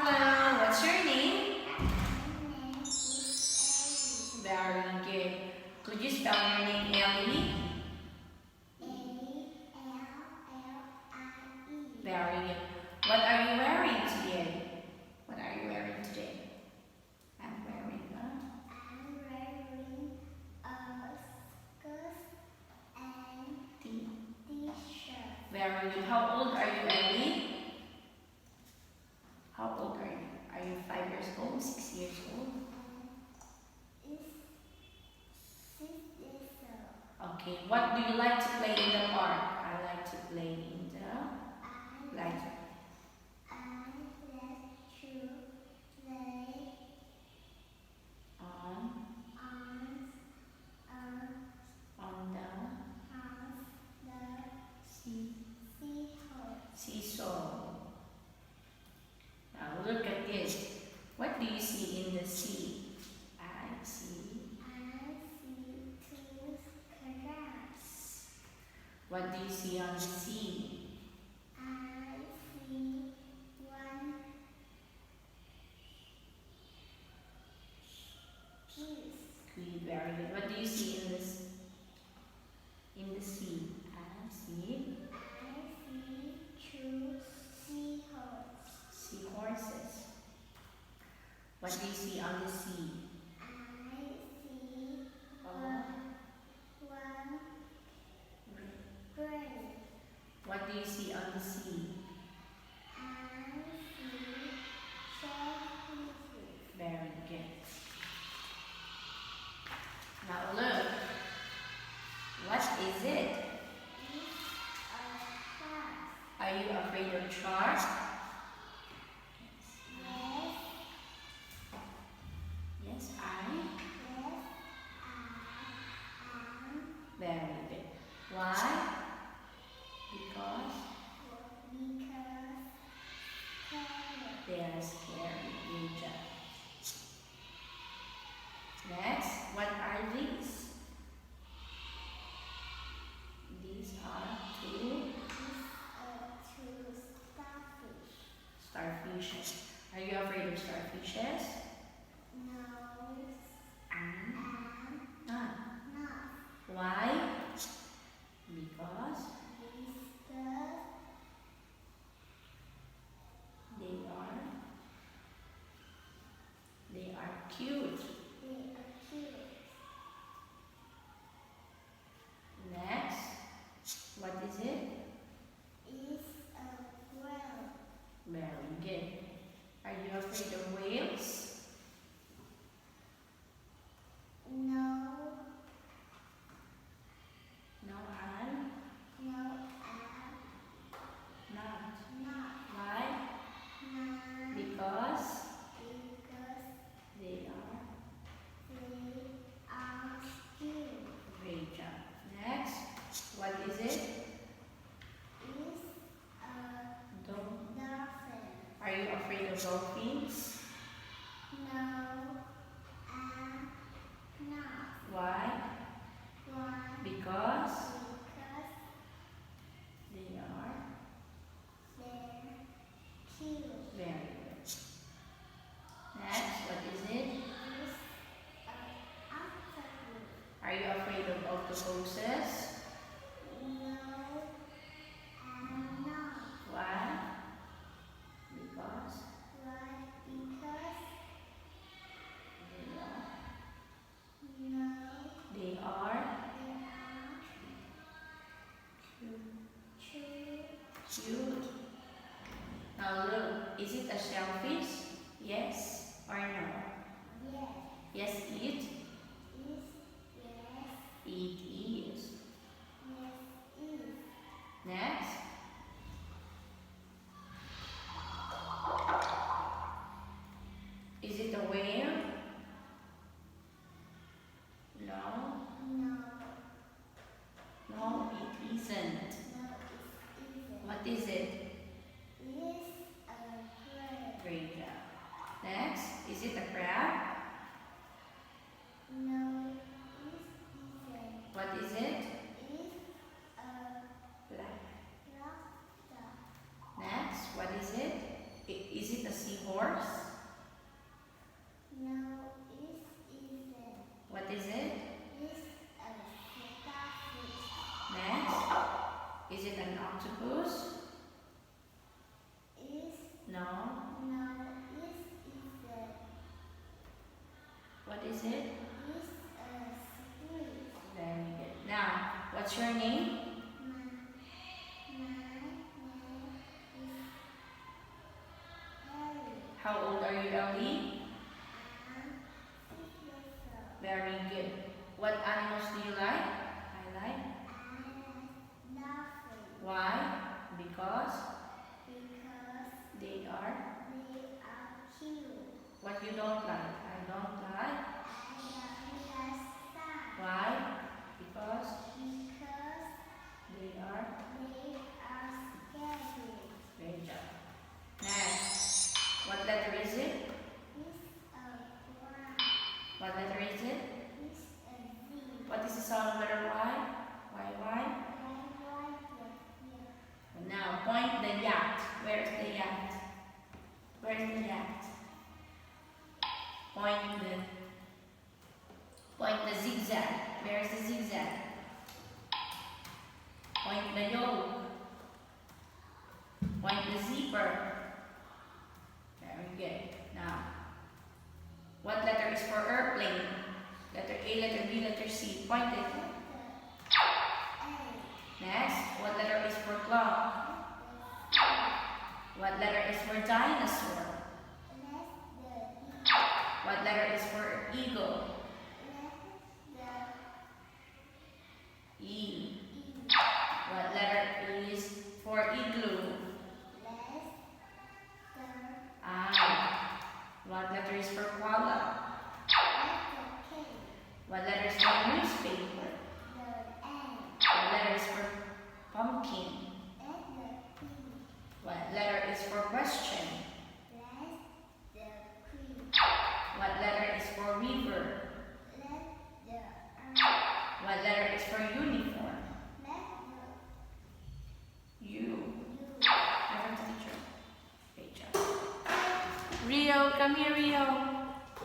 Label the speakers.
Speaker 1: Hello, what's your name?
Speaker 2: My name is
Speaker 1: Very good. Could you spell your name, Ellie?
Speaker 2: Ellie. A-L-L-I-E.
Speaker 1: Very good. What are you wearing today? What are you wearing today? I'm wearing
Speaker 2: I'm wearing a skirt and t-shirt.
Speaker 1: Very good. How old are you, Ellie? How old are you? Are you 5 years old, 6 years old?
Speaker 2: It's 6 years old.
Speaker 1: Okay. What do you like to play in the park? I like to play in the
Speaker 2: I
Speaker 1: like
Speaker 2: like to play
Speaker 1: on
Speaker 2: on
Speaker 1: the
Speaker 2: the
Speaker 1: sea
Speaker 2: seashore.
Speaker 1: seesaw. Now look at this. What do you see in the sea? I see.
Speaker 2: I see 2 crabs.
Speaker 1: What do you see on the sea?
Speaker 2: I see 1 geese.
Speaker 1: Good, very good. What do you see in this in the sea? I see
Speaker 2: I see 2 seahorses.
Speaker 1: seahorses. What do you see on the sea?
Speaker 2: I see
Speaker 1: Oh,
Speaker 2: one bird.
Speaker 1: what do you see on the sea?
Speaker 2: I see jellyfish.
Speaker 1: Very good. Now look. What is it?
Speaker 2: It's a crab.
Speaker 1: Are you afraid of sharks?
Speaker 2: Yes,
Speaker 1: Yes, I.
Speaker 2: yes, I am.
Speaker 1: Very good. Why? Because
Speaker 2: Because
Speaker 1: they are scary. Good job. Next, what are these? These are 2
Speaker 2: two starfish.
Speaker 1: starfishes. Are you afraid of starfishes?
Speaker 2: No,
Speaker 1: I'm
Speaker 2: I'm
Speaker 1: not.
Speaker 2: not.
Speaker 1: Why? Because
Speaker 2: Because
Speaker 1: they are cute.
Speaker 2: they are cute.
Speaker 1: Next, what is it?
Speaker 2: It's a whale.
Speaker 1: Very good. Are you afraid of whales?
Speaker 2: No,
Speaker 1: No, I'm
Speaker 2: no, I'm
Speaker 1: not.
Speaker 2: not.
Speaker 1: Why?
Speaker 2: Not
Speaker 1: Because
Speaker 2: because
Speaker 1: they are.
Speaker 2: they are cute.
Speaker 1: Great job. Next, what is it?
Speaker 2: It's a
Speaker 1: Don't.
Speaker 2: dolphin.
Speaker 1: Are you afraid of dolphins?
Speaker 2: No, I'm not.
Speaker 1: Why?
Speaker 2: Why?
Speaker 1: Because
Speaker 2: Because
Speaker 1: they are.
Speaker 2: they're cute.
Speaker 1: Very good. Next, what is it?
Speaker 2: It's a octopus.
Speaker 1: Are you afraid of octopuses?
Speaker 2: No, I'm not.
Speaker 1: Why? Because
Speaker 2: Why? Because
Speaker 1: they are.
Speaker 2: no,
Speaker 1: They are
Speaker 2: they are cute.
Speaker 1: cute. Now look, is it a shellfish? Yes or no?
Speaker 2: Yes,
Speaker 1: Yes, it.
Speaker 2: it's yes,
Speaker 1: It is.
Speaker 2: yes, is.
Speaker 1: Next. Is it a whale? No.
Speaker 2: No,
Speaker 1: No, it isn't.
Speaker 2: no, it isn't.
Speaker 1: What is it?
Speaker 2: It's a crab.
Speaker 1: Great job. Next, is it a crab?
Speaker 2: No, it isn't.
Speaker 1: What is it?
Speaker 2: It's a
Speaker 1: Black.
Speaker 2: lobster.
Speaker 1: Next, what is it? Is it a sea horse?
Speaker 2: No, it isn't.
Speaker 1: What is it?
Speaker 2: It's a starfish.
Speaker 1: Next. Is it an octopus?
Speaker 2: It's
Speaker 1: No.
Speaker 2: no, it isn't.
Speaker 1: What is it?
Speaker 2: It's a squid.
Speaker 1: Very good. Now, what's your name?
Speaker 2: My name is Harry.
Speaker 1: How old are you, Ellie?
Speaker 2: I'm 6 years old.
Speaker 1: Very good. What animals do you like? I like.
Speaker 2: I like nothing
Speaker 1: Why? Because
Speaker 2: because
Speaker 1: they are.
Speaker 2: they are cute.
Speaker 1: What you don't like? I don't like.
Speaker 2: I don't like sun
Speaker 1: Why? Because
Speaker 2: because
Speaker 1: they are.
Speaker 2: they are scary.
Speaker 1: Great job. Next. What letter is it?
Speaker 2: It's a brown.
Speaker 1: What letter is it?
Speaker 2: It's a Z.
Speaker 1: What is the sound of letter Y? Y, Y.
Speaker 2: I like it here.
Speaker 1: Now, point the yacht. Where is the yacht? Where is the yacht? Point the zigzag. Where is the zigzag? Point the yoke. Point the zipper. Very good. Now, what letter is for airplane? Letter A, letter B, letter C. Point it. Next, what letter is for clock? What letter is for dinosaur? What letter is for eagle? E. What letter is for igloo? I. What letter is for koala? What letter is for newspaper? What letter is for pumpkin? What letter is for question? What letter is for river? What letter is for uniform? U. Reference teacher. Great job. Rio, come here, Rio.